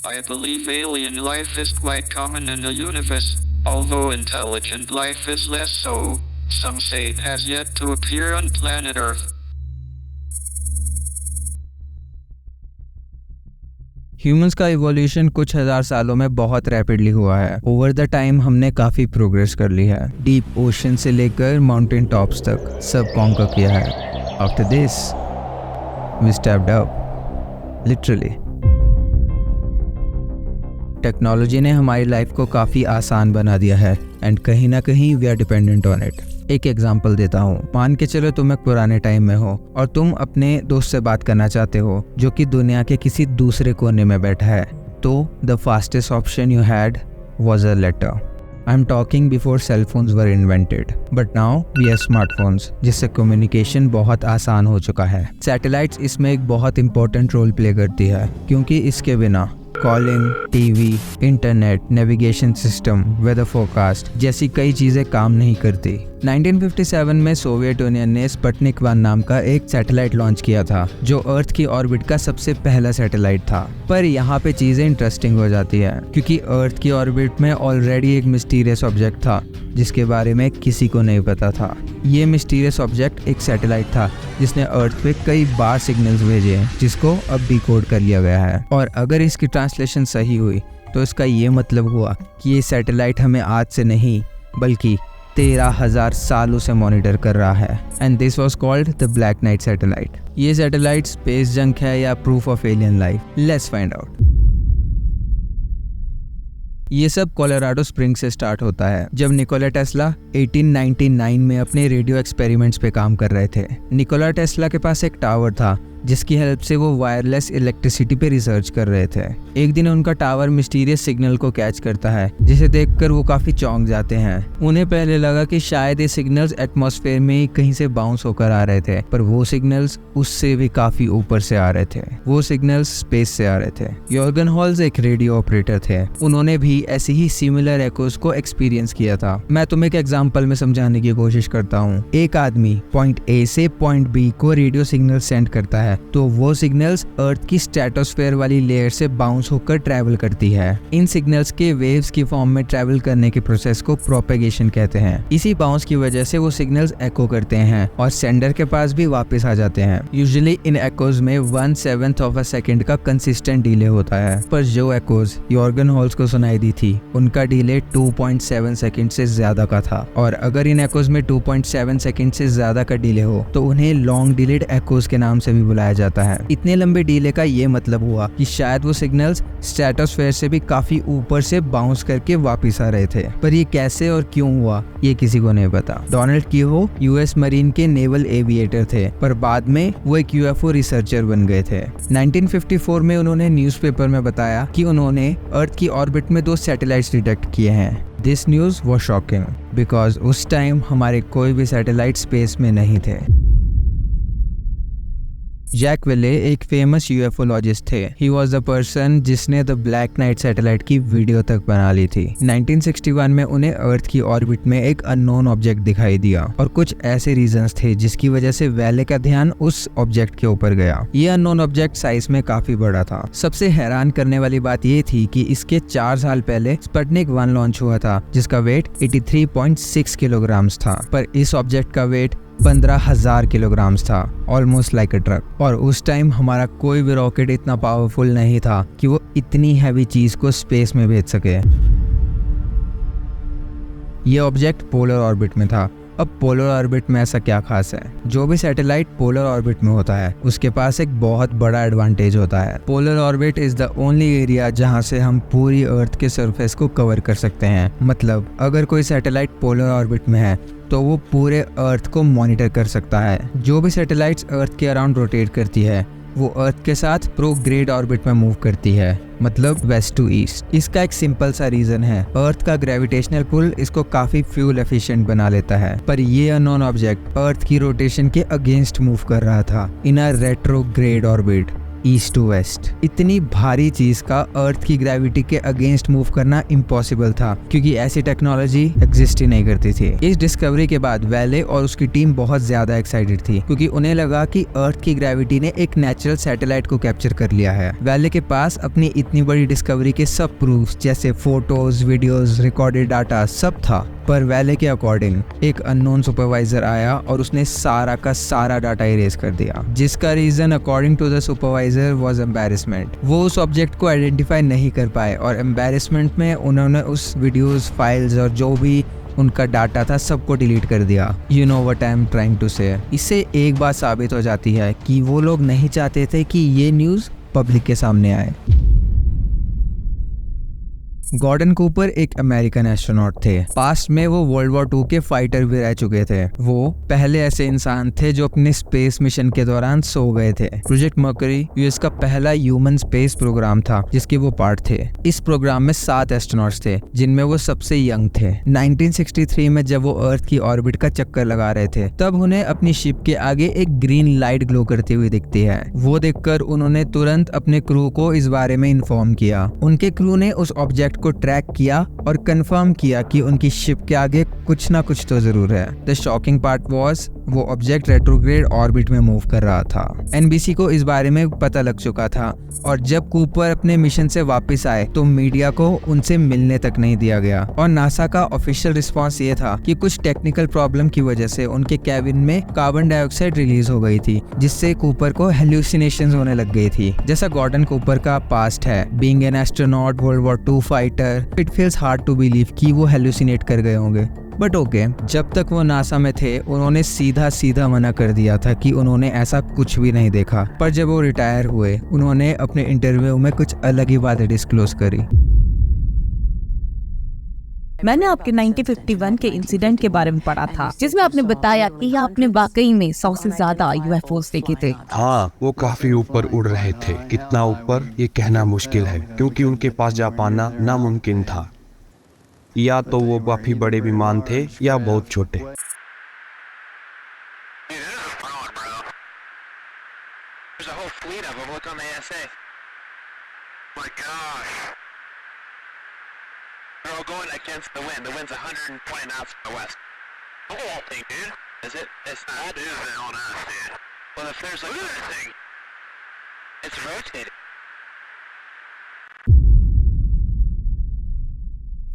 I believe alien life is quite common in the universe, although intelligent life is less so. Some say it has yet to appear on planet Earth. Humans का evolution कुछ हजार सालों में बहुत rapidly हुआ है। Over the time हमने काफी प्रोग्रेस कर ली है। डीप ओशन से लेकर माउंटेन टॉप्स तक सब कॉन्कर किया है। After this we stepped up, literally. Technology ने हमारी लाइफ को काफ़ी आसान बना दिया है एंड कहीं ना कहीं we are dependent on it. एक एग्जांपल देता हूँ। मान के चलो तुम एक पुराने टाइम में हो और तुम अपने दोस्त से बात करना चाहते हो जो कि दुनिया के किसी दूसरे कोने में बैठा है, तो the fastest option you had was a letter. I am talking before cell phones were invented, but now we have smartphones जिससे कम्युनिकेशन बहुत आसान हो चुका है। सैटेलाइट्स इसमें एक बहुत इंपॉर्टेंट रोल प्ले करती है, क्योंकि इसके बिना calling, TV, internet, navigation system, weather forecast जैसी कई चीजें काम नहीं करती। 1957 में सोवियत यूनियन ने स्पुतनिक 1 नाम का एक सैटेलाइट लॉन्च किया था, जो अर्थ की ऑर्बिट का सबसे पहला सैटेलाइट था। पर यहाँ पे चीजें इंटरेस्टिंग हो जाती है, क्योंकि अर्थ की ऑर्बिट में ऑलरेडी एक मिस्टीरियस ऑब्जेक्ट था जिसके बारे में किसी को नहीं पता था। ये मिस्टीरियस ऑब्जेक्ट एक सैटेलाइट था जिसने अर्थ पे कई बार सिग्नल्स भेजे हैं, जिसको अब डिकोड कर लिया गया है। और अगर इसकी ट्रांसलेशन सही हुई तो इसका ये मतलब हुआ कि ये सैटेलाइट हमें आज से नहीं बल्कि 13,000 सालों से मॉनिटर कर रहा है। And this was called the black knight satellite. ये सैटेलाइट स्पेस जंक है या proof of alien life? Let's find out. ये सब कोलोराडो स्प्रिंग से स्टार्ट होता है, जब निकोला टेस्ला 1899 में अपने रेडियो एक्सपेरिमेंट्स पे काम कर रहे थे। निकोला टेस्ला के पास एक टावर था जिसकी हेल्प से वो वायरलेस इलेक्ट्रिसिटी पे रिसर्च कर रहे थे। एक दिन उनका टावर मिस्टीरियस सिग्नल को कैच करता है, जिसे देखकर वो काफी चौंक जाते हैं। उन्हें पहले लगा कि शायद ये सिग्नल्स एटमॉस्फेयर में ही कहीं से बाउंस होकर आ रहे थे, पर वो सिग्नल्स उससे भी काफी ऊपर से आ रहे थे। वो सिग्नल्स स्पेस से आ रहे थे। यॉर्गन हॉल्स एक रेडियो ऑपरेटर थे। उन्होंने भी ऐसी ही सिमिलर एकोस को एक्सपीरियंस किया था। मैं तुम्हें एक एग्जाम्पल में समझाने की कोशिश करता हूँ। एक आदमी पॉइंट ए से पॉइंट बी को रेडियो सिग्नल सेंड करता है, तो वो सिग्नल्स अर्थ की स्ट्रेटोस्फेयर वाली लेयर से बाउंस होकर ट्रैवल करती है। इन सिग्नल्स के वेव्स की फॉर्म में ट्रैवल करने के प्रोसेस को प्रोपेगेशन कहते हैं। इसी बाउंस की वजह से वो सिग्नल्स एको करते हैं और सेंडर के पास भी वापस आ जाते हैं। यूजुअली इन एकोज में 1/7 ऑफ अ सेकंड का कंसिस्टेंट डिले होता है, पर जो एकोज यॉर्गन हॉल्स को सुनाई दी थी उनका डिले 2.7 सेकंड से ज्यादा का था। और अगर इन एकोज में 2.7 सेकंड से ज्यादा का डिले हो तो उन्हें लॉन्ग डिलेड एकोज के नाम से भी बुलाया जाता है। इतने लंबे डिले का ये मतलब हुआ कि शायद वो सिग्नल्स स्ट्रेटोस्फेयर से भी काफी ऊपर से बाउंस करके वापस आ रहे थे, पर ये कैसे और क्यों हुआ ये किसी को नहीं पता। डोनाल्ड कीहो यूएस मरीन के नेवल एविएटर थे, पर बाद में वो एक यूएफओ रिसर्चर बन गए थे। 1954 में उन्होंने न्यूज़पेपर में बताया कि उन्होंने अर्थ की ऑर्बिट में 2 सैटेलाइट्स डिटेक्ट किए हैं। This news was shocking because उस टाइम हमारे कोई भी सैटेलाइट स्पेस में नहीं थे। जैक वेले एक फेमस यूएफओलॉजिस्ट थे। ही वॉज द पर्सन जिसने द ब्लैक नाइट सैटेलाइट की वीडियो तक बना ली थी। 1961 में उन्हें अर्थ की ऑर्बिट में एक अननोन ऑब्जेक्ट दिखाई दिया और कुछ ऐसे रीजंस थे जिसकी वजह से वेले का ध्यान उस ऑब्जेक्ट के ऊपर गया। ये अननोन ऑब्जेक्ट साइज में काफी बड़ा था। सबसे हैरान करने वाली बात ये थी कि इसके 4 साल पहले स्पुतनिक 1 लॉन्च हुआ था जिसका वेट 83.6 किलोग्राम था, पर इस ऑब्जेक्ट का वेट 15,000 किलोग्राम था, ऑलमोस्ट लाइक अ ट्रक। और उस टाइम हमारा कोई भी रॉकेट इतना पावरफुल नहीं था कि वो इतनी हैवी चीज को स्पेस में भेज सके। ये ऑब्जेक्ट पोलर ऑर्बिट में था। अब पोलर ऑर्बिट में ऐसा क्या खास है? जो भी सैटेलाइट पोलर ऑर्बिट में होता है उसके पास एक बहुत बड़ा एडवांटेज होता है। Polar orbit is the only area जहां से हम पूरी अर्थ के सरफेस को कवर कर सकते हैं। मतलब अगर कोई सैटेलाइट पोलर ऑर्बिट में है तो वो पूरे अर्थ को मॉनिटर कर सकता है। जो भी सैटेलाइट्स अर्थ के अराउंड रोटेट करती है वो अर्थ के साथ प्रोग्रेड ऑर्बिट में मूव करती है, मतलब वेस्ट टू ईस्ट। इसका एक सिंपल सा रीजन है, अर्थ का ग्रेविटेशनल पुल इसको काफी फ्यूल एफिशिएंट बना लेता है। पर ये अननोन ऑब्जेक्ट अर्थ की रोटेशन के अगेंस्ट मूव कर रहा था in a retrograde orbit. East to west. इतनी भारी चीज का अर्थ की ग्रेविटी के अगेंस्ट मूव करना इम्पॉसिबल था, क्योंकि ऐसी टेक्नोलॉजी एग्जिस्ट ही नहीं करती थी। इस डिस्कवरी के बाद वैले और उसकी टीम बहुत ज्यादा एक्साइटेड थी, क्योंकि उन्हें लगा कि अर्थ की ग्रेविटी ने एक नेचुरल सैटेलाइट को कैप्चर कर लिया है। वैले के पास अपनी इतनी बड़ी डिस्कवरी के सब प्रूफ जैसे फोटोज, वीडियोस, रिकॉर्डेड डाटा सब था। पर वैले के अकॉर्डिंग एक अननोन सुपरवाइजर आया और उसने सारा का सारा डाटा इरेज कर दिया, जिसका reason according to the supervisor was embarrassment. वो उस ऑब्जेक्ट को आइडेंटिफाई नहीं कर पाए और एम्बैरेसमेंट में उन्होंने उस वीडियोस, फाइल्स और जो भी उनका डाटा था सबको डिलीट कर दिया। You know what I am trying to say. इससे एक बात साबित हो जाती है कि वो लोग नहीं चाहते थे कि ये न्यूज़ पब्लिक के सामने आए। गॉर्डन कूपर एक अमेरिकन एस्ट्रोनॉट थे। पास्ट में वो वर्ल्ड वॉर 2 के फाइटर भी रह चुके थे। वो पहले ऐसे इंसान थे जो अपने स्पेस मिशन के दौरान सो गए थे। प्रोजेक्ट मर्करी यूएस का पहला ह्यूमन स्पेस प्रोग्राम था, जिसके वो पार्ट थे। इस प्रोग्राम में 7 एस्ट्रोनॉट्स थे, जिनमें वो सबसे यंग थे। 1963 में जब वो अर्थ की ऑर्बिट का चक्कर लगा रहे थे, तब उन्हें अपनी शिप के आगे एक ग्रीन लाइट ग्लो करती हुई दिखती है। वो देखकर उन्होंने तुरंत अपने क्रू को इस बारे में इन्फॉर्म किया। उनके क्रू ने उस ऑब्जेक्ट को ट्रैक किया और कंफर्म किया कि उनकी शिप के आगे कुछ ना कुछ तो जरूर है। द शॉकिंग पार्ट वाज वो ऑब्जेक्ट रेट्रोग्रेड ऑर्बिट में मूव कर रहा था। एनबीसी को इस बारे में पता लग चुका था और जब कूपर अपने मिशन से वापस आए तो मीडिया को उनसे मिलने तक नहीं दिया गया और नासा का ऑफिशियल रिस्पांस ये था कि कुछ टेक्निकल प्रॉब्लम की वजह से उनके कैबिन में कार्बन डाइऑक्साइड रिलीज हो गई थी, जिससे कूपर को हेल्यूसिनेशंस होने लग गई थी। जैसा गॉर्डन कूपर का पास्ट है, being an astronaut, world war 2 fighter, it feels hard to believe कि वो हेल्यूसिनेट कर गए होंगे। बट ओके, जब तक वो नासा में थे उन्होंने सीधा मना कर दिया था कि उन्होंने ऐसा कुछ भी नहीं देखा। पर जब वो रिटायर हुए, उन्होंने अपने इंटरव्यू में कुछ अलग ही बातें डिस्क्लोज करी। मैंने आपके 1951 के इंसिडेंट के बारे में पढ़ा था, जिसमें आपने बताया कि आपने वाकई में 100 से ज्यादा यूएफओस देखे थे। हाँ, वो काफी ऊपर उड़ रहे थे। कितना ऊपर ये कहना मुश्किल है, क्योंकि उनके पास जा पाना नामुमकिन था। या तो वो काफी बड़े विमान थे या बहुत छोटे।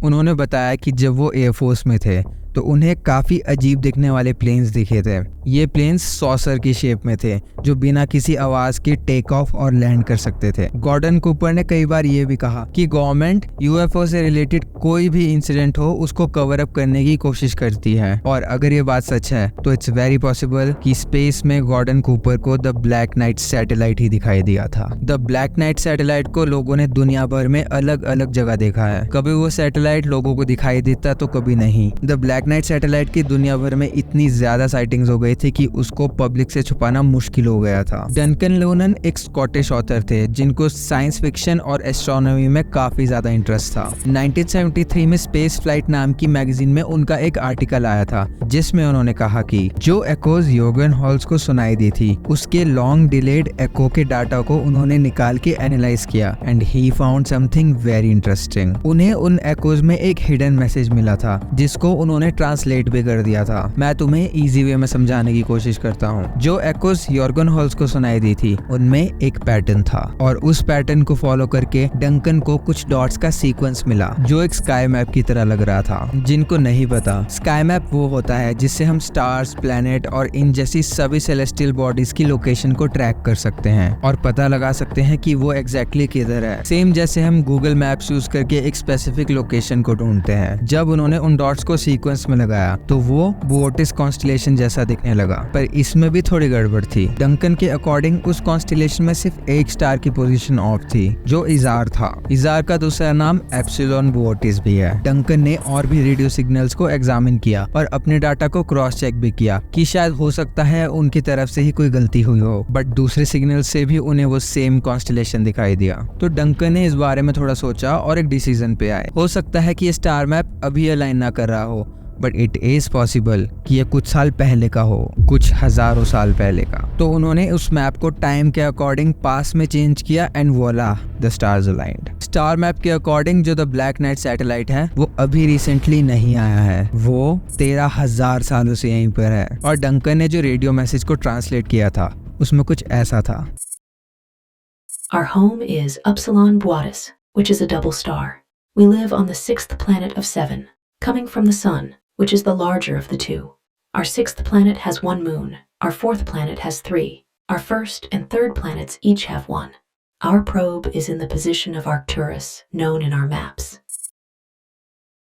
उन्होंने बताया कि जब वो एयरफोर्स में थे तो उन्हें काफी अजीब दिखने वाले प्लेन्स दिखे थे। ये प्लेन्स सॉसर की शेप में थे, जो बिना किसी आवाज के टेक ऑफ और लैंड कर सकते थे। गॉर्डन कूपर ने कई बार ये भी कहा कि गवर्नमेंट यूएफओ से रिलेटेड कोई भी इंसिडेंट हो उसको कवर अप करने की कोशिश करती है, और अगर ये बात सच है तो इट्स वेरी पॉसिबल कि स्पेस में गॉर्डन कूपर को द ब्लैक नाइट सैटेलाइट ही दिखाई दिया था। द ब्लैक नाइट सैटेलाइट को लोगों ने दुनिया भर में अलग अलग जगह देखा है। कभी वो सैटेलाइट लोगों को दिखाई देता तो कभी नहीं। द ब्लैक नाइट सैटेलाइट की दुनिया भर में इतनी ज्यादा साइटिंग्स हो गई थी कि उसको पब्लिक से छुपाना मुश्किल हो गया था। डंकन लोनन एक स्कॉटिश ऑथर थे जिनको साइंस फिक्शन और एस्ट्रोनॉमी में काफी ज्यादा इंटरेस्ट था। 1973 में स्पेस फ्लाइट नाम की मैगजीन में उनका एक आर्टिकल आया था, जिसमें उन्होंने कहा कि जो एकोज योगन हॉल्स को सुनाई दी थी, उसके लॉन्ग डिलेड एको के डाटा को उन्होंने निकाल के एनालाइज किया and he found something very interesting. उन्हें उन एकोज में एक हिडन मैसेज मिला था, जिसको उन्होंने ट्रांसलेट भी कर दिया था। मैं तुम्हें इजी वे में समझाने की कोशिश करता हूँ। जो एकोस योर्गन हॉल्स को सुनाई दी थी, उनमें एक पैटर्न था और उस पैटर्न को फॉलो करके डंकन को कुछ डॉट्स का सीक्वेंस मिला, जो एक स्काई मैप की तरह लग रहा था। जिनको नहीं पता, स्काई मैप वो होता है जिससे हम स्टार्स, प्लैनेट और इन जैसी सभी सेलेस्टियल बॉडीज की लोकेशन को ट्रैक कर सकते हैं और पता लगा सकते हैं कि वो एग्जैक्टली किधर है। सेम जैसे हम गूगल मैप्स यूज करके एक स्पेसिफिक लोकेशन को ढूंढते हैं। जब उन्होंने उन डॉट्स को सीक्वेंस में लगाया तो वो बोअटिस कॉन्स्टेलेशन जैसा दिखने लगा, पर इसमें भी थोड़ी गड़बड़ थी। डंकन के अकॉर्डिंग उस कॉन्स्टेलेशन में सिर्फ एक स्टार की पोजीशन ऑफ थी, जो इजार था। इजार का दूसरा नाम एप्सिलॉन बोअटिस भी है। डंकन ने और भी रेडियो सिग्नल्स को एग्जामिन किया और अपने डाटा को क्रॉस चेक भी किया कि शायद हो सकता है उनकी तरफ से ही कोई गलती हुई हो, बट दूसरे सिग्नल से भी उन्हें वो सेम कॉन्स्टेलेशन दिखाई दिया। तो डंकन ने इस बारे में थोड़ा सोचा और एक डिसीजन पे आए। हो सकता है कि ये स्टार मैप अभी अलाइन ना कर रहा हो, बट इट इज पॉसिबल कि ये कुछ साल पहले का हो, कुछ हजारों साल पहले का। तो उन्होंने उस मैप को टाइम के अकॉर्डिंग पास में चेंज किया एंड वोला the stars aligned. Star map के अकॉर्डिंग जो द ब्लैक नाइट सैटेलाइट है वो अभी रिसेंटली नहीं आया है, वो 13,000 सालों से यहीं पर है। और डंकन ने जो रेडियो मैसेज को ट्रांसलेट किया था उसमें कुछ ऐसा था। Our home is Upsilon Boreas, which is a double star. We live on the 6th planet of 7, coming from the Sun, which is the larger of the two. Our 6th planet has 1 moon. Our 4th planet has 3. Our 1st and 3rd planets each have 1. Our probe is in the position of Arcturus, known in our maps.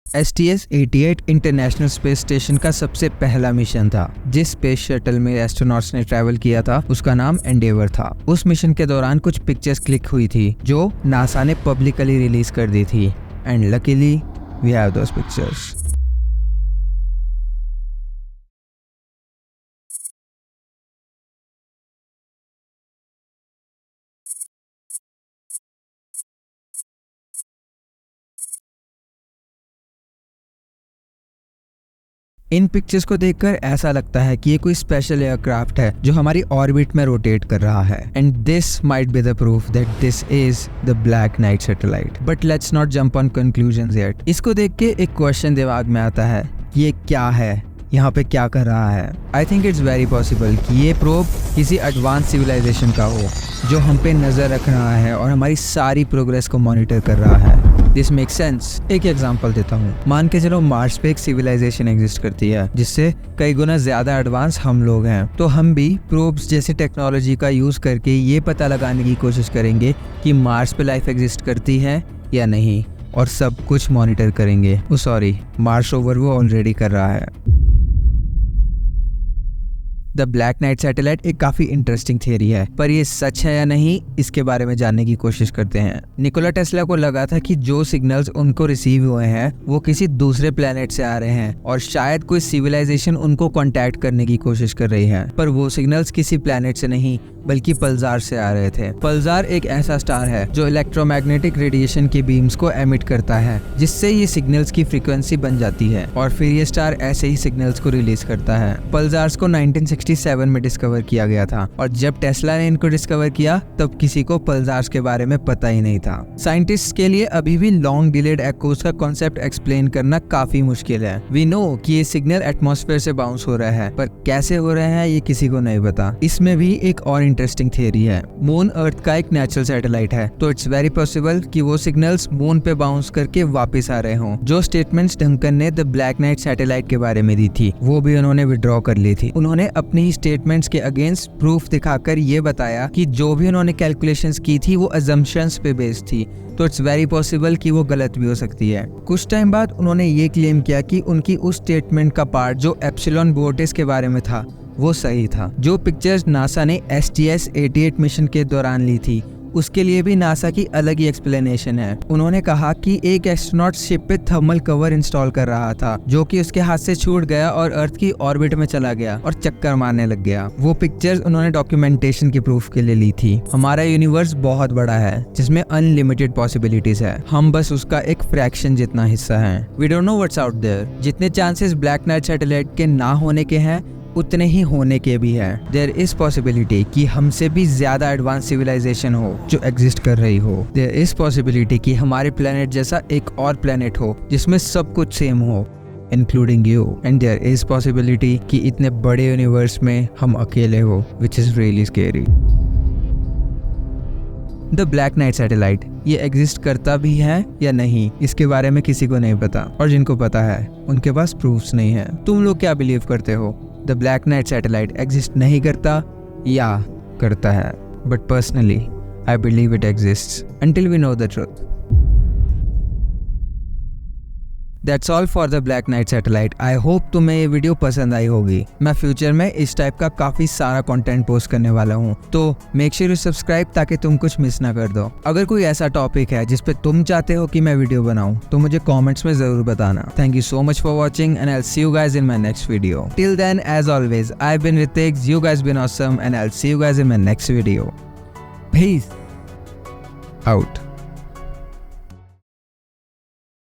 STS-88 international space station का सबसे पहला mission था। जिस space shuttle में astronauts ने travel किया था उसका नाम एंडेवर था। उस मिशन के दौरान कुछ पिक्चर्स क्लिक हुई थी जो नासा ने पब्लिकली रिलीज कर दी थी and luckily we have those pictures. इन पिक्चर्स को देखकर ऐसा लगता है कि ये कोई स्पेशल एयरक्राफ्ट है जो हमारी ऑर्बिट में रोटेट कर रहा है and this might be the proof that this is the black knight satellite. But let's not jump on conclusions yet. इसको देख के एक क्वेश्चन दिमाग में आता है कि ये क्या है, यहाँ पे क्या कर रहा है। I think it's very possible कि ये प्रोब किसी एडवांस सिविलाइजेशन का हो जो हम पे नजर रख रहा है और हमारी सारी प्रोग्रेस को मॉनिटर कर रहा है। This make sense. एक एग्जांपल देता हूँ। मान के चलो मार्स पे एक सिविलाइजेशन एग्जिस्ट करती है जिससे कई गुना ज्यादा एडवांस हम लोग हैं, तो हम भी प्रोब्स जैसी टेक्नोलॉजी का यूज करके ये पता लगाने की कोशिश करेंगे कि मार्स पे लाइफ एग्जिस्ट करती है या नहीं और सब कुछ मॉनिटर करेंगे। सॉरी, मार्स रोवर वो ऑलरेडी कर रहा है। द ब्लैक नाइट सैटेलाइट एक काफी इंटरेस्टिंग थियरी है, पर ये सच है या नहीं इसके बारे में जानने की कोशिश करते हैं। निकोला टेस्ला को लगा था कि जो सिग्नल्स उनको रिसीव हुए हैं वो किसी दूसरे प्लेनेट से आ रहे हैं और शायद कोई सिविलाइजेशन उनको कांटेक्ट करने की कोशिश कर रही है, पर वो सिग्नल्स किसी प्लेनेट से नहीं बल्कि पल्जार से आ रहे थे। पल्जार एक ऐसा स्टार है जो इलेक्ट्रोमैग्नेटिक रेडिएशन की बीम्स को एमिट करता है जिससे ये सिग्नल्स की फ्रीक्वेंसी बन जाती है और फिर ये स्टार ऐसे ही सिग्नल्स को रिलीज करता है। पल्जार्स को 1967 में डिस्कवर किया गया था और जब टेस्ला ने इनको डिस्कवर किया तब किसी को पल्जार्स के बारे में पता ही नहीं था। साइंटिस्ट्स के लिए अभी भी लॉन्ग डिलेड एक्कोस का कॉन्सेप्ट एक्सप्लेन करना काफी मुश्किल है। वी नो कि ये सिग्नल एटमॉस्फेयर से बाउंस हो रहा है, पर कैसे हो रहे हैं ये किसी को नहीं पता। इसमें भी एक और इंटरेस्टिंग थियरी है। मून अर्थ का एक नेचुरल सैटेलाइट है, तो इट्स वेरी पॉसिबल कि वो सिग्नल्स मून पे बाउंस करके वापस आ रहे हों। जो स्टेटमेंट्स डंकन ने द ब्लैक नाइट सैटेलाइट के बारे में दी थी वो भी उन्होंने विड्रॉ कर ली थी। उन्होंने अपनी ही स्टेटमेंट्स के अगेंस्ट प्रूफ दिखाकर ये बताया कि जो भी उन्होंने कैलकुलेशंस की थी वो अजम्पशंस पे बेस्ड थी, तो इट्स वेरी पॉसिबल कि वो गलत भी हो सकती है। कुछ टाइम बाद उन्होंने ये क्लेम किया कि उनकी उस स्टेटमेंट का पार्ट जो एप्सिलॉन बोर्टिस के बारे में था वो सही था। जो पिक्चर्स नासा ने STS-88 मिशन के दौरान ली थी उसके लिए भी नासा की अलग ही एक्सप्लेनेशन है। उन्होंने कहा कि एक एस्ट्रोनॉट शिप पे थर्मल कवर इंस्टॉल कर रहा था जो कि उसके हाथ से छूट गया और अर्थ की ऑर्बिट में चला गया और चक्कर मारने लग गया। वो पिक्चर्स उन्होंने डॉक्यूमेंटेशन के प्रूफ के लिए ली थी। हमारा यूनिवर्स बहुत बड़ा है जिसमें अनलिमिटेड पॉसिबिलिटीज है, हम बस उसका एक फ्रैक्शन जितना हिस्सा है। We don't know what's out there. जितने चांसेस ब्लैक नाइट सैटेलाइट के ना होने के हैं उतने ही होने के भी है। देयर इज पॉसिबिलिटी कि हमसे भी ज्यादा एडवांस सिविलाइजेशन हो जो एग्जिस्ट कर रही हो। देयर इज पॉसिबिलिटी कि हमारे प्लेनेट जैसा एक और प्लेनेट हो जिसमें सब कुछ सेम हो, including you. And there is possibility कि इतने बड़े यूनिवर्स में हम अकेले हो, which is really scary. The black knight satellite ये एग्जिस्ट करता भी है या नहीं इसके बारे में किसी को नहीं पता, और जिनको पता है उनके पास प्रूफ्स नहीं है। तुम लोग क्या बिलीव करते हो? The black knight satellite exist नहीं करता या करता है? But personally I believe it exists until we know the truth. That's all for the Black Knight Satellite. I hope तुम्हें ये वीडियो पसंद आई होगी। मैं फ्यूचर में इस टाइप का काफी सारा कंटेंट पोस्ट करने वाला हूँ, तो मेक श्योर यू सब्सक्राइब ताकि तुम कुछ मिस ना कर दो। अगर कोई ऐसा टॉपिक है जिस पे तुम चाहते हो कि मैं वीडियो बनाऊँ तो मुझे कमेंट्स में जरूर बताना। Thank you so much for watching and I'll see you guys in my next video. Till then, as always, I've been Ritik, you guys been awesome and I'll see you guys in my next video. Peace out.